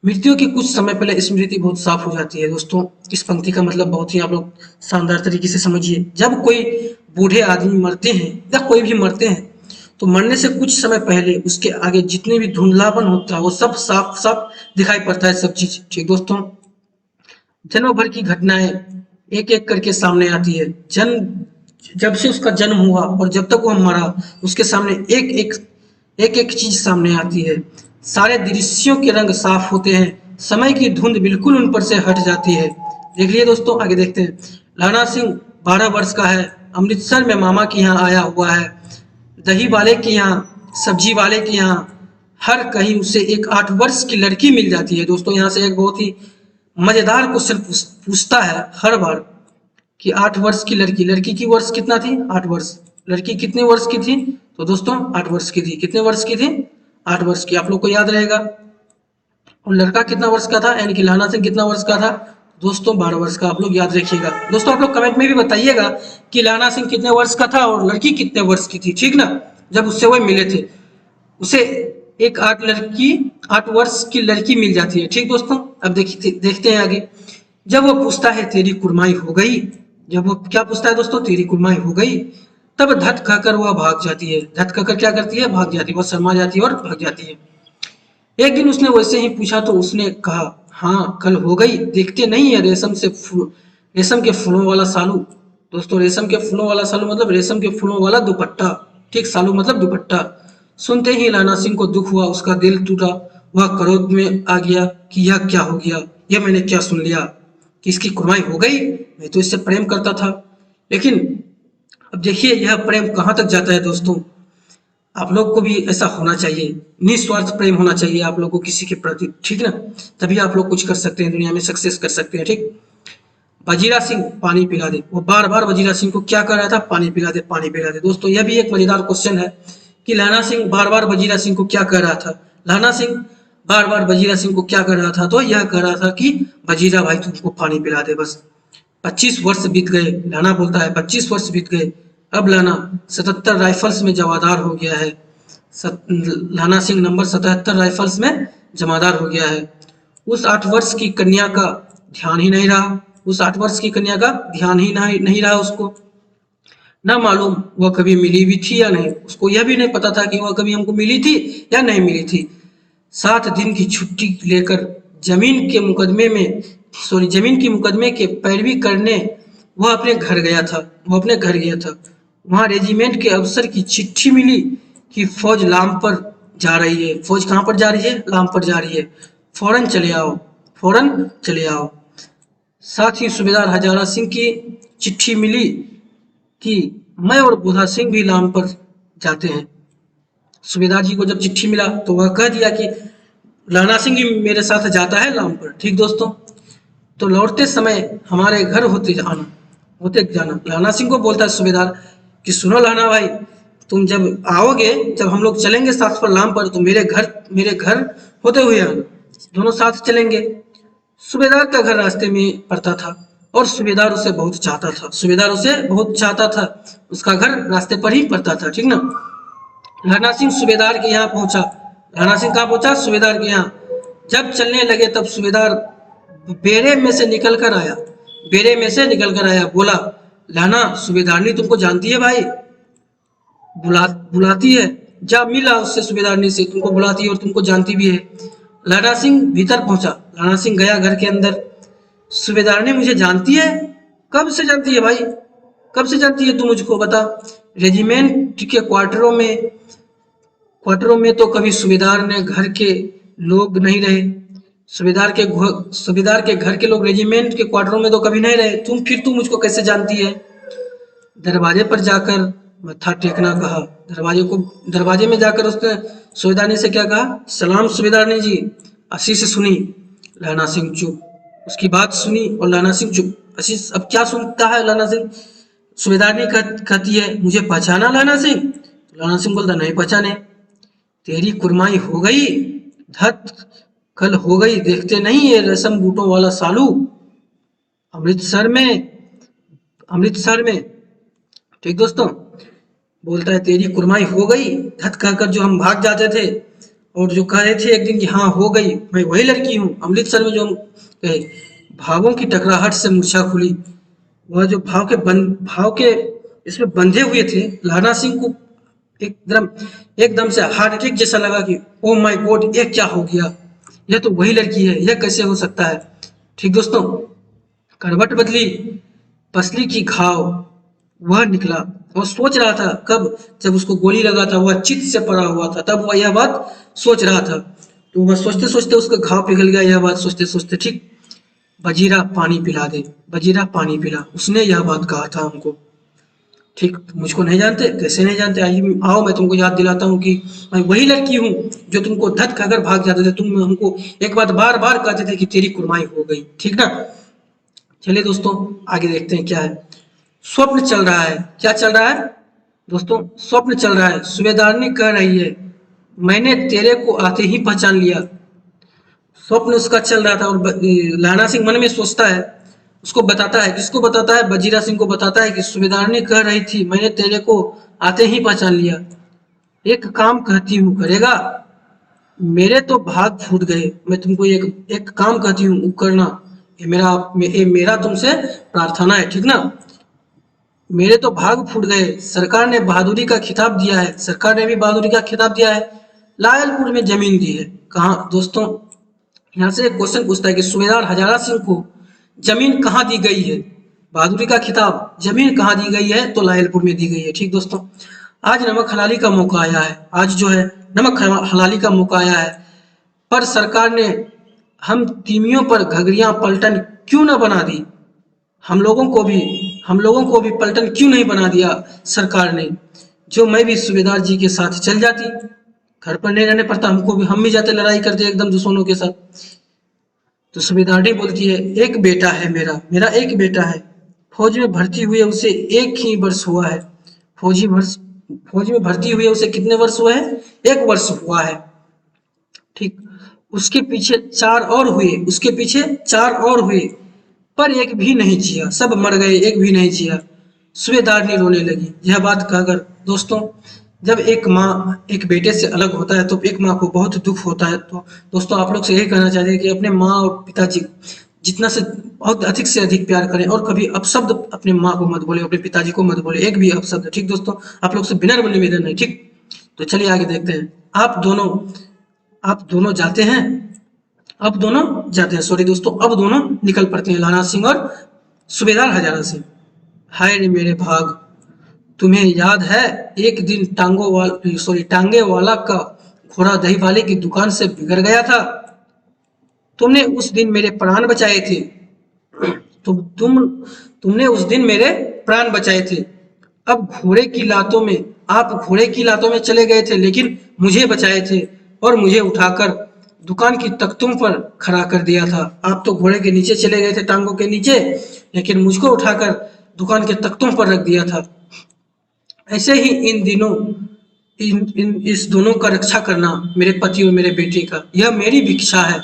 मृत्यु के कुछ समय पहले स्मृति बहुत साफ हो जाती है। दोस्तों इस पंक्ति का मतलब बहुत ही आप लोग शानदार तरीके से समझिए। जब कोई बूढ़े आदमी मरते हैं या कोई भी मरते हैं तो मरने से कुछ समय पहले उसके आगे जितने भी धुंधलापन होता है वो सब साफ साफ दिखाई पड़ता है, सब चीज। ठीक दोस्तों, जन्म भर की घटनाएं एक एक करके सामने आती है। जब से उसका जन्म हुआ और जब तक वह मरा उसके सामने एक एक चीज सामने आती है। सारे दृश्यों के रंग साफ होते हैं, समय की धुंध बिल्कुल उन पर से हट जाती है। देख लिए दोस्तों, आगे देखते हैं। लाना सिंह 12 वर्ष का है, अमृतसर में मामा के यहाँ आया हुआ है। दही वाले के यहाँ, सब्जी वाले के यहाँ, हर कहीं उसे एक 8 वर्ष की लड़की मिल जाती है। दोस्तों यहाँ से एक बहुत ही मजेदार क्वेश्चन पूछता है हर बार कि 8 वर्ष की लड़की, लड़की की वर्ष कितना थी? 8 वर्ष। लड़की कितने वर्ष की थी? तो दोस्तों 8 वर्ष की थी। कितने वर्ष की थी? 8 वर्ष की, आप लोग को याद रहेगा। और लड़का कितना वर्ष का था, यानी कि लाना सिंह कितना वर्ष का था? दोस्तों 12 वर्ष का, आप लोग याद रखिएगा। दोस्तों आप लोग कमेंट में भी बताइएगा कि लाना सिंह कितने वर्ष का था और लड़की कितने वर्ष की थी, ठीक ना, जब उससे वह मिले थे। उसे एक 8 वर्ष की लड़की मिल जाती है। ठीक दोस्तों, अब देखते हैं आगे। जब वो पूछता है तेरी कुर्माई हो गई, जब वो क्या पूछता है दोस्तों? तेरी कुर्माई हो गई, तब धत कहकर वह भाग जाती है। धत कहकर क्या करती है? भाग जाती है, वह शर्मा जाती है और भाग जाती है। एक दिन उसने वैसे ही पूछा तो उसने कहा, हाँ कल हो गई, देखते नहीं है रेशम के फूलों वाला सालू। दोस्तों रेशम के फूलों वाला सालू मतलब रेशम के फूलों वाला दुपट्टा। ठीक, सालू मतलब दुपट्टा। सुनते ही लाना सिंह को दुख हुआ, उसका दिल टूटा। वह क्रोध में आ गया कि यह क्या हो गया, यह मैंने क्या सुन लिया कि इसकी कुर्बानी हो गई। मैं तो इससे प्रेम करता था। लेकिन अब देखिए यह प्रेम कहाँ तक जाता है दोस्तों। आप लोग को भी ऐसा होना चाहिए, निस्वार्थ प्रेम होना चाहिए आप लोग को किसी के प्रति, ठीक ना, तभी आप लोग कुछ कर सकते हैं, दुनिया में सक्सेस कर सकते हैं। ठीक, वजीरा सिंह पानी पिला दे, वो बार बार वजीरा सिंह को क्या कर रहा था? पानी पिला दे, पानी पिला दे। दोस्तों यह भी एक मजेदार क्वेश्चन है कि लाना सिंह बार बार वजीरा सिंह को क्या कर रहा था? लाना सिंह बार बार वजीरा सिंह को क्या कर रहा था? तो यह कर रहा था कि वजीरा भाई तुमको पानी पिला दे। बस 25 वर्ष बीत गए। लाना बोलता है 25 वर्ष बीत गए, अब लाना 77 राइफल्स में जमादार हो गया है। लाना सिंह नंबर 77 राइफल्स में जमादार हो गया है। उस 8 वर्ष की कन्या का ध्यान ही नहीं रहा, उस 8 वर्ष की कन्या का ध्यान ही नहीं रहा उसको। ना मालूम वह कभी मिली भी थी या नहीं, उसको यह भी नहीं पता था कि वह कभी हमको मिली थी या नहीं मिली थी। 7 दिन की छुट्टी लेकर जमीन के मुकदमे के पैरवी करने वह अपने घर गया था। वहां रेजिमेंट के अफसर की चिट्ठी मिली कि फौज लाम पर जा रही है। फौज कहाँ पर जा रही है? लाम पर जा रही है, फौरन चले आओ, फौरन चले आओ। साथ ही सूबेदार हजारा सिंह की चिट्ठी मिली कि मैं और बोधा सिंह भी लाम पर जाते हैं। सूबेदार जी को जब चिट्ठी मिला तो वह कह दिया कि लाना सिंह भी मेरे साथ जाता है लाम पर। ठीक दोस्तों, तो लौटते समय हमारे घर होते जाना। लाना सिंह को बोलता है सूबेदार कि सुनो लाना भाई, तुम जब आओगे, जब हम लोग चलेंगे साथ पर लाम पर, तो मेरे घर होते हुए आना, दोनों साथ चलेंगे। सूबेदार का घर रास्ते में पड़ता था और सूबेदार उसे बहुत चाहता था, सूबेदार उसे बहुत चाहता था, उसका घर रास्ते पर ही पड़ता था, ठीक ना। लहना सिंह सूबेदार के यहाँ पहुंचा। लहना सिंह कहाँ पहुंचा? सूबेदार के यहाँ। जब चलने लगे तब सूबेदार बेड़े में से निकल कर आया, बेड़े में से निकल कर आया, बोला, लहना सूबेदारनी तुमको जानती है भाई, बुलाती है, जा मिला उससे, सूबेदारनी से, तुमको बुलाती है और तुमको जानती भी है। लहना सिंह भीतर पहुंचा, लहना सिंह गया घर के अंदर। सूबेदारनी मुझे जानती है? कब से जानती है भाई, कब से जानती है तू, मुझको बता। रेजिमेंट के क्वार्टरों में तो कभी सूबेदार ने घर के लोग नहीं रहे, सूबेदार के घर के लोग रेजिमेंट के क्वार्टरों में तो कभी नहीं रहे, तू मुझको कैसे जानती है? दरवाजे पर जाकर मत्था टेकना कहा। दरवाजे में जाकर उसने सूबेदारनी से क्या कहा? सलाम सूबेदारनी जी। आशीष सुनी, लहना सिंह चुप। उसकी बात सुनी और लहना सिंह चुप। आशीष अब क्या सुनता है लहना सिंह? सूबेदारनी कहती है, मुझे पहचाना लहना सिंह? लहना सिंह बोलता, नहीं पहचाने। तेरी कुरमाई हो गई, धत कल हो गई, देखते नहीं ये रेशम बूटों वाला सालू अमृतसर में, ठीक दोस्तों, बोलता है तेरी कुरमाई हो गई, धत कहकर जो हम भाग जाते थे और जो कह रहे थे एक दिन कि हाँ हो गई, मैं वही लड़की हूँ अमृतसर में जो हम कहे। भावों की टकराहट से मूर्छा खुली। वह जो भाव के इसमें बंधे हुए थे, लहना सिंह को एकदम से हार्ट अटैक जैसा लगा कि ओ माय गॉड, ये क्या हो गया, यह तो वही लड़की है, यह कैसे हो सकता है। ठीक दोस्तों, करवट बदली, पसली की घाव, वह निकला। वह सोच रहा था कब, जब उसको गोली लगा था, वह चित्त से पड़ा हुआ था, तब वह यह बात सोच रहा था। तो वह सोचते सोचते उसका घाव पिघल गया, यह बात सोचते सोचते। ठीक, बजीरा पानी पिला दे, बजीरा पानी पिला, उसने यह बात कहा था हमको। ठीक, मुझको नहीं जानते? कैसे नहीं जानते? आइए आओ, मैं तुमको याद दिलाता हूँ कि मैं वही लड़की हूँ जो तुमको धत खाकर भाग जाते थे। तुम हमको एक बात बार बार कहते थे कि तेरी कुर्बानी हो गई, ठीक ना। चलिए दोस्तों, आगे देखते हैं क्या है। स्वप्न चल रहा है। क्या चल रहा है दोस्तों? स्वप्न चल रहा है। सूबेदारनी कह रही है, मैंने तेरे को आते ही पहचान लिया। स्वप्न उसका चल रहा था और लहना सिंह मन में सोचता है, उसको बताता है, किसको बताता है? बजीरा सिंह को बताता है कि सूबेदारनी कह रही थी मैंने तेरे को आते ही पहचान लिया। एक काम कहती हूँ, करेगा? मेरे तो भाग फूट गए, मैं तुमको एक काम कहती हूँ, करना। ये मेरा तुमसे प्रार्थना है, ठीक ना। मेरे तो भाग फूट गए, सरकार ने बहादुरी का खिताब दिया है, सरकार ने भी बहादुरी का खिताब दिया है। लायलपुर में जमीन दी है। कहाँ दोस्तों? यहाँ से एक क्वेश्चन पूछता है कि सूबेदार हजारा सिंह को जमीन कहाँ दी गई है? बहादुरी का खिताब, जमीन कहाँ दी गई है? तो लायलपुर में दी गई है। ठीक दोस्तों, आज नमक हलाली का मौका आया है, आज जो है नमक हलाली का मौका आया है, पर सरकार ने हम तीमियों पर घगरियां पलटन क्यों न बना दी? हम लोगों को भी पलटन क्यों नहीं बना दिया सरकार ने? जो मैं भी सूबेदार जी के साथ चल जाती, घर पर नहीं रहने पड़ता, हम भी जाते लड़ाई करते एकदम दुश्मनों के साथ। तो सूबेदारनी बोलती है, एक बेटा है मेरा एक बेटा है, फौज में भर्ती हुए उसे एक ही वर्ष हुआ है। फौज में भर्ती हुए उसे कितने वर्ष हुए हैं? 1 वर्ष हुआ है। ठीक, उसके पीछे 4 और हुए, पर एक भी नहीं जिया, सब मर गए, एक भी नहीं जिया। सूबेदारनी रोने लगी। यह बात कहकर दोस्तों, जब एक माँ एक बेटे से अलग होता है तो एक माँ को बहुत दुख होता है। तो दोस्तों, आप लोग से यही कहना चाहते हैं कि अपने माँ और पिताजी जितना से बहुत अधिक से अधिक प्यार करें, और कभी अपशब्द अपने माँ को मत बोले, अपने पिताजी को मत बोले, एक भी अपशब्द। ठीक दोस्तों, आप लोग से बिना निवेदन है। ठीक, तो चलिए आगे देखते हैं। आप दोनों जाते हैं, सॉरी दोस्तों, अब दोनों निकल पड़ते हैं, लहना सिंह और सूबेदार हजारा सिंह। हाय रे मेरे भाग, तुम्हें याद है एक दिन टांगे वाला का घोड़ा दही वाले की दुकान से बिगड़ गया था? तुमने उस दिन मेरे प्राण बचाए थे। तुमने उस दिन मेरे प्राण बचाए थे। अब आप घोड़े की लातों में चले गए थे, लेकिन मुझे बचाए थे और मुझे उठाकर दुकान की तख्तों पर खड़ा कर दिया था। आप तो घोड़े के नीचे चले गए थे, टांगों के नीचे, लेकिन मुझको उठाकर दुकान के तख्तों पर रख दिया था। ऐसे ही इस दोनों का रक्षा करना, मेरे पति और मेरे बेटे का, यह मेरी भिक्षा है।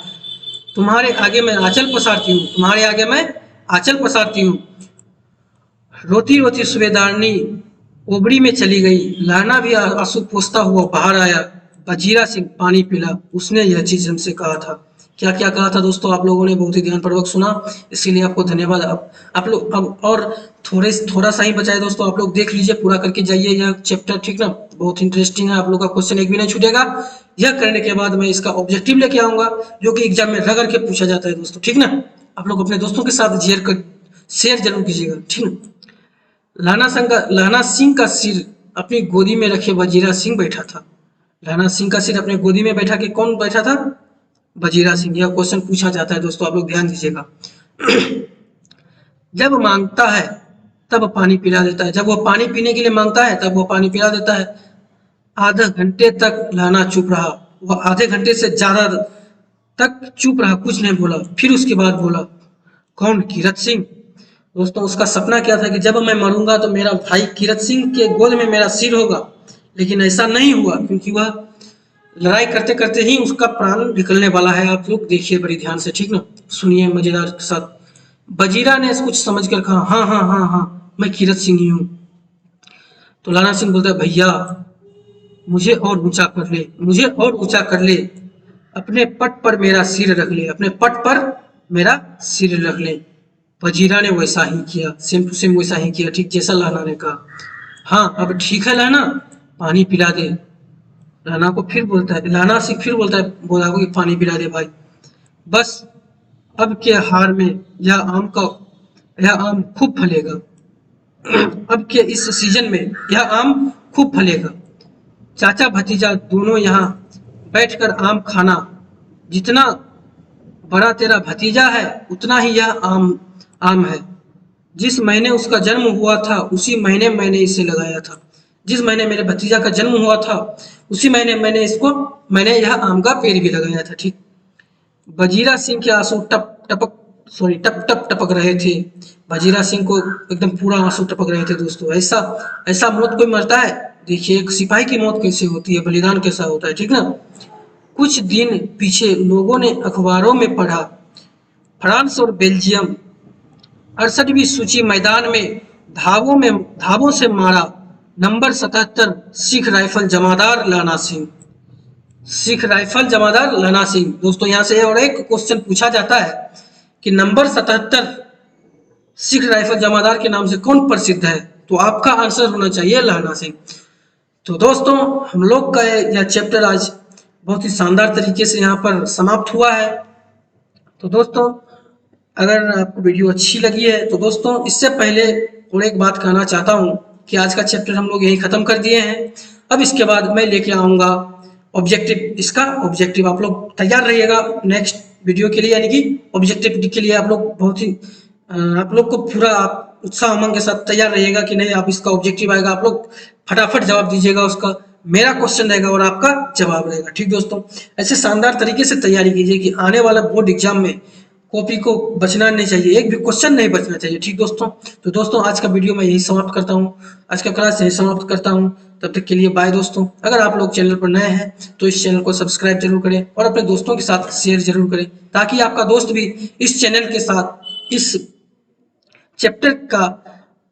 तुम्हारे आगे मैं आंचल पसारती हूँ, तुम्हारे आगे मैं आंचल पसारती हूँ। रोती रोती सूबेदारनी ओबड़ी में चली गई। लाना भी आंसू पोंछता हुआ बाहर आया। वजीरा सिंह पानी पिला, उसने यह चीज हमसे कहा था। क्या क्या कहा था दोस्तों, आप लोगों ने बहुत ही ध्यानपूर्वक सुना, इसीलिए आपको धन्यवाद। आप लोग अब और थोड़ा सा ही बचा है दोस्तों, आप लोग देख लीजिए, पूरा करके जाइए यह चैप्टर, ठीक ना। बहुत इंटरेस्टिंग है, आप लोग का क्वेश्चन एक भी नहीं छूटेगा। यह करने के बाद मैं इसका ऑब्जेक्टिव लेके आऊंगा, जो कि एग्जाम में रगड़ के पूछा जाता है दोस्तों, ठीक ना। आप लोग अपने दोस्तों के साथ शेयर जरूर कीजिएगा, ठीक ना। लाना सिंह का सिर अपनी गोदी में रखे वजीरा सिंह बैठा था। लाना सिंह का सिर अपने गोदी में बैठा के कौन बैठा था? वजीरा सिंह। यह क्वेश्चन पूछा जाता है दोस्तों, आप लोग ध्यान दीजिएगा। जब मांगता है तब पानी पिला देता है, जब वो पानी पीने के लिए मांगता है तब वो पानी पिला देता है। आधा घंटे तक लाना चुप रहा, वह आधे घंटे से ज्यादा तक चुप रहा, कुछ नहीं बोला। फिर उसके बाद बोला, कौन? कीरत सिंह। दोस्तों उसका सपना क्या था कि जब मैं मरूंगा तो मेरा भाई कीरत सिंह के गोद में मेरा सिर होगा, लेकिन ऐसा नहीं हुआ, क्योंकि वह लड़ाई करते करते ही उसका प्राण निकलने वाला है। आप लोग देखिए बड़ी ध्यान से, ठीक ना, सुनिए मजेदार के साथ। वजीरा ने कुछ समझ कर कहा, हाँ हाँ हाँ हाँ, मैं कीरत सिंह ही हूँ। तो लाना सिंह बोलता है, भैया मुझे और ऊंचा कर ले, मुझे और ऊंचा कर ले, अपने पट पर मेरा सिर रख ले, अपने पट पर मेरा सिर रख ले। वजीरा ने वैसा ही किया, सेम टू सेम वैसा ही किया, ठीक जैसा लाना ने कहा। हाँ अब ठीक है लाना, पानी पिला दे। लाना को फिर बोलता है, लाना सिंह फिर बोलता है बोला को कि पानी पिला दे भाई। बस अब के हार में यह आम खूब फलेगा। अब के इस सीजन में यह आम खूब फलेगा। चाचा भतीजा दोनों यहाँ बैठकर आम खाना। जितना बड़ा तेरा भतीजा है उतना ही यह आम है। जिस महीने उसका जन्म हुआ था उसी महीने मैंने इसे लगाया था। जिस महीने मेरे भतीजा का जन्म हुआ था उसी महीने मैंने यह आम का पेड़ भी लगाया था, ठीक। वजीरा सिंह के आंसू टप टप टपक रहे थे। वजीरा सिंह को एकदम पूरा आंसू टपक रहे थे दोस्तों। ऐसा ऐसा मौत कोई मरता है? देखिए एक सिपाही की मौत कैसे होती है, बलिदान कैसा होता है, ठीक ना। कुछ दिन पीछे लोगों ने अखबारों में पढ़ा, फ्रांस और बेल्जियम 68वीं सूची मैदान में धावों से मारा नंबर 77 सिख राइफल जमादार लाना सिंह। सिख राइफल जमादार लाना सिंह। दोस्तों यहाँ से और एक क्वेश्चन पूछा जाता है कि नंबर 77 सिख राइफल जमादार के नाम से कौन प्रसिद्ध है? तो आपका आंसर होना चाहिए लाना सिंह। तो दोस्तों हम लोग का यह चैप्टर आज बहुत ही शानदार तरीके से यहाँ पर समाप्त हुआ है। तो दोस्तों अगर आपको वीडियो अच्छी लगी है तो दोस्तों इससे पहले और एक बात कहना चाहता हूँ कि आज का चैप्टर हम लोग यही खत्म कर दिए हैं। अब इसके बाद मैं लेके आऊँगा ऑब्जेक्टिव। इसका ऑब्जेक्टिव आप लोग तैयार रहिएगा नेक्स्ट वीडियो के लिए, यानी कि ऑब्जेक्टिव के लिए आप लोग बहुत ही आप लोग को पूरा उत्साह उमंग के साथ तैयार रहिएगा कि नहीं आप इसका ऑब्जेक्टिव आएगा, आप लोग फटाफट जवाब दीजिएगा उसका। मेरा क्वेश्चन रहेगा और आपका जवाब रहेगा, ठीक दोस्तों। ऐसे शानदार तरीके से तैयारी कीजिए कि आने वाला बोर्ड एग्जाम में कॉपी को बचना नहीं चाहिए, एक भी क्वेश्चन नहीं बचना चाहिए, ठीक दोस्तों। तो दोस्तों आज का वीडियो मैं यही समाप्त करता हूँ, आज का क्लास यही समाप्त करता हूँ। तब तक के लिए बाय दोस्तों। अगर आप लोग चैनल पर नए हैं तो इस चैनल को सब्सक्राइब जरूर करें और अपने दोस्तों के साथ शेयर जरूर करें, ताकि आपका दोस्त भी इस चैनल के साथ इस चैप्टर का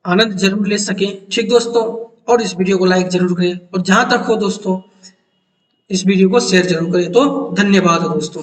आनंद जरूर ले सके, ठीक दोस्तों। और इस वीडियो को लाइक जरूर करें और जहां तक हो दोस्तों इस वीडियो को शेयर जरूर करें। तो धन्यवाद दोस्तों।